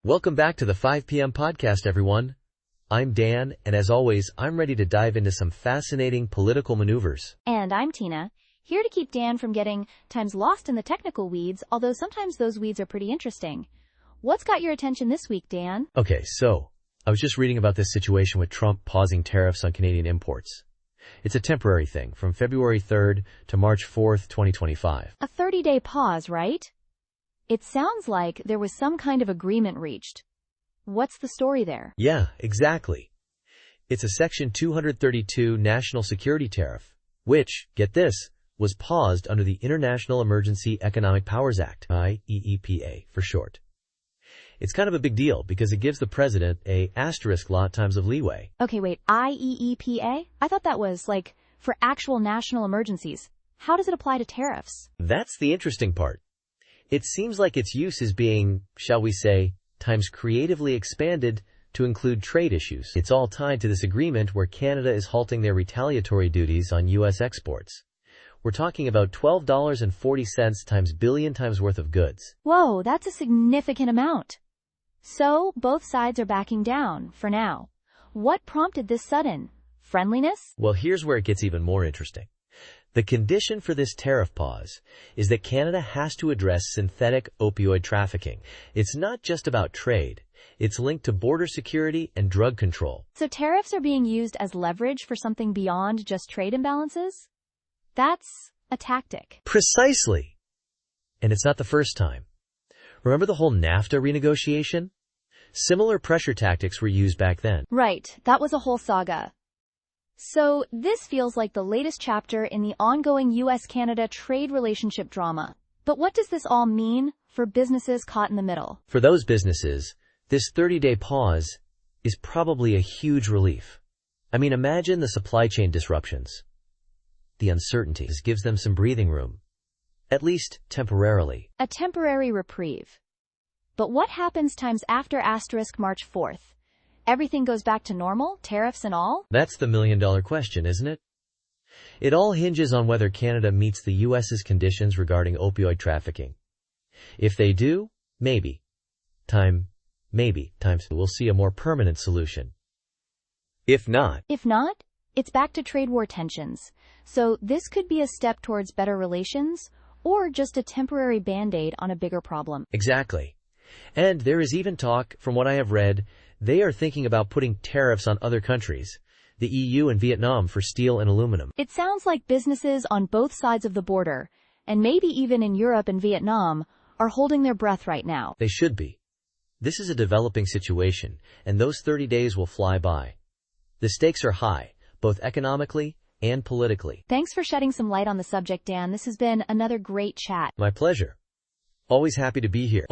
Welcome back to the 5 p.m. podcast, everyone. I'm Dan, and as always, I'm ready to dive into some fascinating political maneuvers. And I'm Tina, here to keep Dan from getting times lost in the technical weeds, although sometimes those weeds are pretty interesting. What's got your attention this week, Dan? Okay, so I was just reading about this situation with Trump pausing tariffs on Canadian imports. It's a temporary thing from February 3rd to March 4th, 2025. A 30-day pause, right? It sounds like there was some kind of agreement reached. What's the story there? Yeah, exactly. It's a Section 232 national security tariff, which, get this, was paused under the International Emergency Economic Powers Act, IEEPA for short. It's kind of a big deal because it gives the president a asterisk lot times of leeway. Okay, wait, IEEPA? I thought that was, for actual national emergencies. How does it apply to tariffs? That's the interesting part. It seems like its use is being, shall we say, times creatively expanded to include trade issues. It's all tied to this agreement where Canada is halting their retaliatory duties on U.S. exports. We're talking about $12.40 times billion times worth of goods. Whoa, that's a significant amount. So, both sides are backing down, for now. What prompted this sudden friendliness? Well, here's where it gets even more interesting. The condition for this tariff pause is that Canada has to address synthetic opioid trafficking. It's not just about trade. It's linked to border security and drug control. So tariffs are being used as leverage for something beyond just trade imbalances? That's a tactic. Precisely. And it's not the first time. Remember the whole NAFTA renegotiation? Similar pressure tactics were used back then. Right, that was a whole saga. So, this feels like the latest chapter in the ongoing U.S.-Canada trade relationship drama. But what does this all mean for businesses caught in the middle? For those businesses, this 30-day pause is probably a huge relief. I mean, imagine the supply chain disruptions. The uncertainties gives them some breathing room, at least temporarily. A temporary reprieve. But what happens times after March 4th? Everything goes back to normal, tariffs and all? That's the million-dollar question, isn't it? It all hinges on whether Canada meets the U.S.'s conditions regarding opioid trafficking. If they do, maybe we'll see a more permanent solution. If not, it's back to trade war tensions. So this could be a step towards better relations, or just a temporary band-aid on a bigger problem. Exactly. And there is even talk, from what I have read, they are thinking about putting tariffs on other countries, the EU and Vietnam, for steel and aluminum. It sounds like businesses on both sides of the border, and maybe even in Europe and Vietnam, are holding their breath right now. They should be. This is a developing situation, and those 30 days will fly by. The stakes are high, both economically and politically. Thanks for shedding some light on the subject, Dan. This has been another great chat. My pleasure. Always happy to be here.